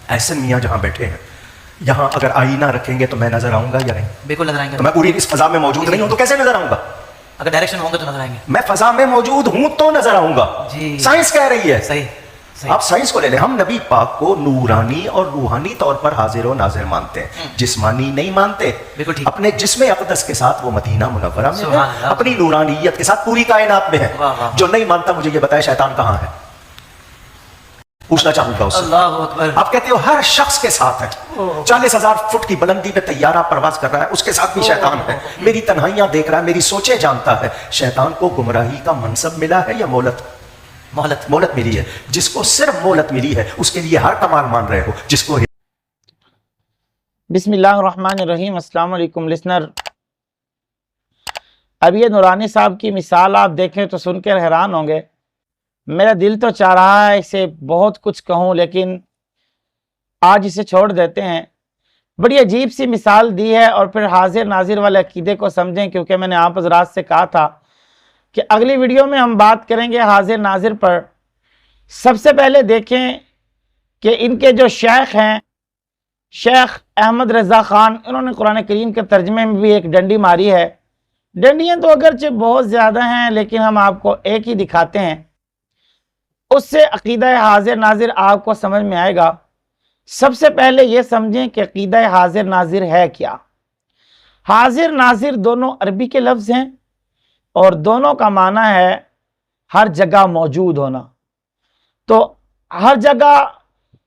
احسن میاں جہاں بیٹھے ہیں یہاں اگر آئینہ رکھیں گے تو میں نظر آؤں گا یا نہیں؟ بالکل نظر آئیں گے. تو میں پوری اس فضا میں موجود نہیں ہوں تو کیسے نظر آؤں گا؟ اگر ڈائریکشن ہوں گے تو نظر آئیں گے. میں فضا میں موجود ہوں تو نظر آؤں گا. جی سائنس کہہ رہی ہے. صحیح. آپ سائنس کو لے لیں. ہم نبی پاک کو نورانی اور روحانی طور پر حاضر و ناظر مانتے ہیں, جسمانی نہیں مانتے. بالکل ٹھیک. اپنے جسم اقدس کے ساتھ وہ مدینہ منورہ میں سبحان ہے, اللہ. اپنی نورانیت کے ساتھ پوری کائنات میں ہے. واہ واہ. جو نہیں مانتا مجھے یہ بتائے شیطان کہاں ہے, پوچھنا چاہوں گا اس سے. اللہ اکبر. آپ کہتے ہو ہر شخص کے ساتھ ہے. 40,000 فٹ کی بلندی پہ طیارہ پرواز کر رہا ہے, اس کے ساتھ بھی شیطان ہے. میری تنہائیاں دیکھ رہا ہے, میری سوچیں جانتا ہے. شیطان کو گمراہی کا منصب ملا ہے یا مہلت؟ مہلت ملی ہے. جس کو صرف مہلت ملی ہے اس کے لیے ہر کمال مان رہے ہو. جس کو بسم اللہ الرحمن الرحیم. السلام علیکم لسنر. اب یہ نورانی صاحب کی مثال آپ دیکھیں تو سن کر حیران ہوں گے. میرا دل تو چاہ رہا ہے اسے بہت کچھ کہوں, لیکن آج اسے چھوڑ دیتے ہیں. بڑی عجیب سی مثال دی ہے, اور پھر حاضر ناظر والے عقیدے کو سمجھیں, کیونکہ میں نے آپ حضرات سے کہا تھا کہ اگلی ویڈیو میں ہم بات کریں گے حاضر ناظر پر. سب سے پہلے دیکھیں کہ ان کے جو شیخ ہیں, شیخ احمد رضا خان, انہوں نے قرآن کریم کے ترجمے میں بھی ایک ڈنڈی ماری ہے. ڈنڈیاں تو اگرچہ بہت زیادہ ہیں, لیکن ہم آپ کو ایک ہی دکھاتے ہیں, اس سے عقیدہ حاضر ناظر آپ کو سمجھ میں آئے گا. سب سے پہلے یہ سمجھیں کہ عقیدہ حاضر ناظر ہے کیا. حاضر ناظر دونوں عربی کے لفظ ہیں, اور دونوں کا معنی ہے ہر جگہ موجود ہونا. تو ہر جگہ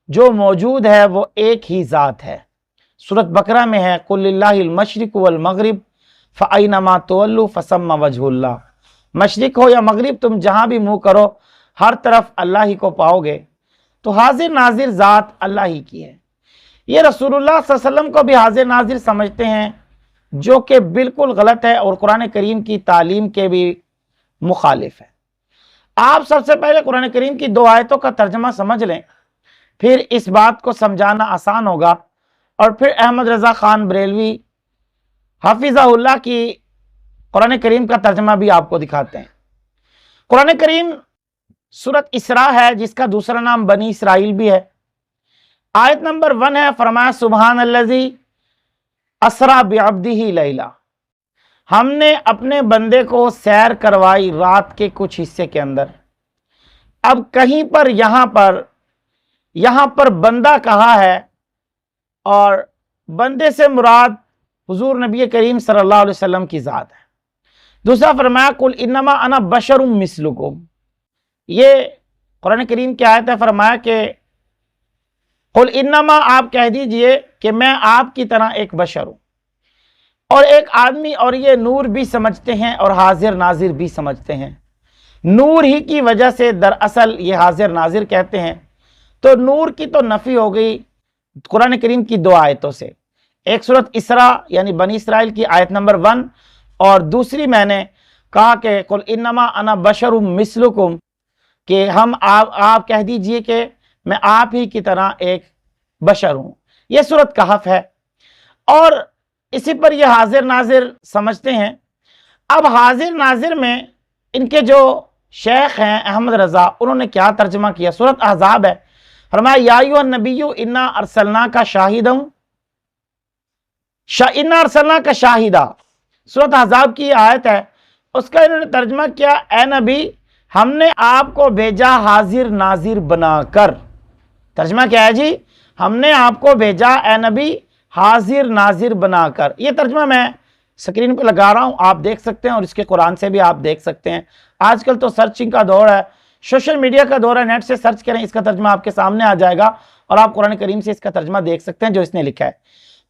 جو موجود ہے وہ ایک ہی ذات ہے. سورۃ بقرہ میں ہے قُلِ اللَّهِ الْمَشْرِقُ وَالْمَغْرِبُ فَأَيْنَمَا تُوَلُّوا فَثَمَّ وَجْهُ اللَّهِ. مشرق ہو یا مغرب, تم جہاں بھی منہ کرو ہر طرف اللہ ہی کو پاؤ گے. تو حاضر ناظر ذات اللہ ہی کی ہے. یہ رسول اللہ صلی اللہ علیہ وسلم کو بھی حاضر ناظر سمجھتے ہیں, جو کہ بالکل غلط ہے اور قرآن کریم کی تعلیم کے بھی مخالف ہے. آپ سب سے پہلے قرآن کریم کی 2 آیتوں کا ترجمہ سمجھ لیں, پھر اس بات کو سمجھانا آسان ہوگا. اور پھر احمد رضا خان بریلوی حافظہ اللہ کی قرآن کریم کا ترجمہ بھی آپ کو دکھاتے ہیں. قرآن کریم سورۃ اسراء ہے, جس کا دوسرا نام بنی اسرائیل بھی ہے. آیت نمبر 1 ہے, فرمایا سبحان الذی اسریٰ بعبدہ لیلا. ہم نے اپنے بندے کو سیر کروائی رات کے کچھ حصے کے اندر. اب کہیں پر یہاں پر بندہ کہا ہے, اور بندے سے مراد حضور نبی کریم صلی اللہ علیہ وسلم کی ذات ہے. دوسرا فرمایا قل انما انا بشر مثلکم. یہ قرآن کریم کی آیت ہے. فرمایا کہ قل انما, آپ کہہ دیجئے کہ میں آپ کی طرح ایک بشر ہوں اور ایک آدمی. اور یہ نور بھی سمجھتے ہیں اور حاضر ناظر بھی سمجھتے ہیں. نور ہی کی وجہ سے دراصل یہ حاضر ناظر کہتے ہیں. تو نور کی تو نفی ہو گئی قرآن کریم کی 2 آیتوں سے. ایک سورۃ اسراء یعنی بنی اسرائیل کی آیت نمبر 1, اور دوسری میں نے کہا کہ قل انما انا بشر مثلکم, کہ آپ کہہ دیجئے کہ میں آپ ہی کی طرح ایک بشر ہوں. یہ سورۃ کہف ہے, اور اسی پر یہ حاضر ناظر سمجھتے ہیں. اب حاضر ناظر میں ان کے جو شیخ ہیں احمد رضا, انہوں نے کیا ترجمہ کیا. سورۃ احزاب ہے, فرمایا یا ایھا النبی انا ارسلناک شاہدا. سورۃ احزاب کی آیت ہے, اس کا انہوں نے ترجمہ کیا اے نبی ہم نے آپ کو بھیجا حاضر ناظر بنا کر. ترجمہ کیا ہے جی؟ ہم نے آپ کو بھیجا اے نبی حاضر ناظر بنا کر. یہ ترجمہ میں سکرین پہ لگا رہا ہوں, آپ دیکھ سکتے ہیں, اور اس کے قرآن سے بھی آپ دیکھ سکتے ہیں. آج کل تو سرچنگ کا دور ہے, سوشل میڈیا کا دور ہے, نیٹ سے سرچ کریں, اس کا ترجمہ آپ کے سامنے آ جائے گا, اور آپ قرآن کریم سے اس کا ترجمہ دیکھ سکتے ہیں جو اس نے لکھا ہے.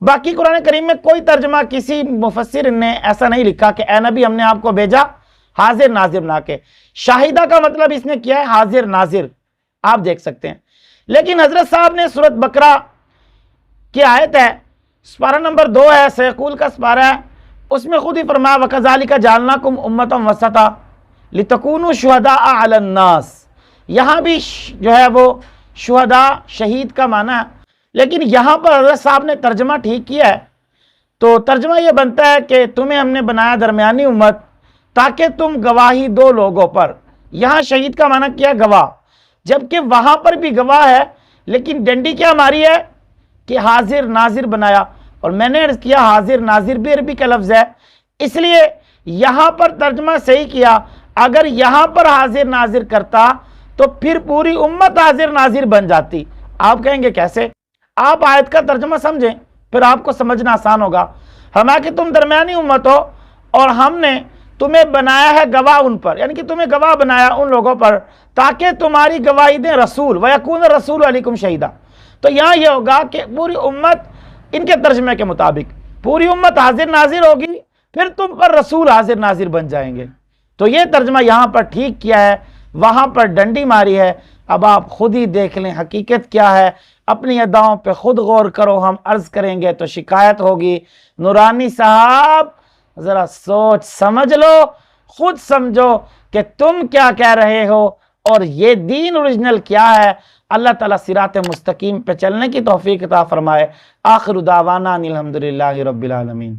باقی قرآن کریم میں کوئی ترجمہ کسی مفسر نے ایسا نہیں لکھا کہ اے نبی ہم نے آپ کو بھیجا حاضر ناظر بنا کے. شاہدہ کا مطلب اس نے کیا ہے حاضر ناظر, آپ دیکھ سکتے ہیں. لیکن حضرت صاحب نے سورۃ بقرہ کی آیت ہے, سپارہ نمبر 2 ہے, سیقول کا سپارہ ہے, اس میں خود ہی فرمایا وَكَذَلِكَ جَعَلْنَاكُمْ أُمَّةً وَسَطًا لِتَكُونُوا شُهَدَاءَ عَلَى النَّاسِ. یہاں بھی جو ہے وہ شہداء شہید کا معنی ہے, لیکن یہاں پر حضرت صاحب نے ترجمہ ٹھیک کیا ہے. تو ترجمہ یہ بنتا ہے کہ تمہیں ہم نے بنایا درمیانی امت تاکہ تم گواہی دو لوگوں پر. یہاں شہید کا معنی کیا گواہ, جبکہ وہاں پر بھی گواہ ہے, لیکن ڈنڈی کیا ماری ہے کہ حاضر ناظر بنایا، اور میں نے عرض کیا حاضر ناظر بھی عربی کا لفظ ہے، اس لیے یہاں پر ترجمہ صحیح کیا۔ اگر یہاں پر حاضر ناظر کرتا تو پھر پوری امت حاضر ناظر بن جاتی۔ آپ کہیں گے کیسے؟ آپ آیت کا ترجمہ سمجھیں، پھر آپ کو سمجھنا آسان ہوگا۔ حالانکہ تم درمیانی امت ہو اور ہم نے تمہیں بنایا ہے گواہ ان پر، یعنی کہ تمہیں گواہ بنایا ان لوگوں پر تاکہ تمہاری گواہی دیں رسول، وَيَكُونَ الرَّسُولُ عَلَيْكُمْ شَهِيدًا۔ تو یہاں یہ ہوگا کہ پوری امت ان کے ترجمے کے مطابق پوری امت حاضر ناظر ہوگی، پھر تم پر رسول حاضر ناظر بن جائیں گے۔ تو یہ ترجمہ یہاں پر ٹھیک کیا ہے، وہاں پر ڈنڈی ماری ہے۔ اب آپ خود ہی دیکھ لیں حقیقت کیا ہے، اپنی اداؤں پہ خود غور کرو، ہم عرض کریں گے تو شکایت ہوگی۔ نورانی صاحب ذرا سوچ سمجھ لو، خود سمجھو کہ تم کیا کہہ رہے ہو اور یہ دین اوریجنل کیا ہے۔ اللہ تعالیٰ صراط مستقیم پہ چلنے کی توفیق عطا فرمائے۔ آخر دعوانا الحمدللہ رب العالمین۔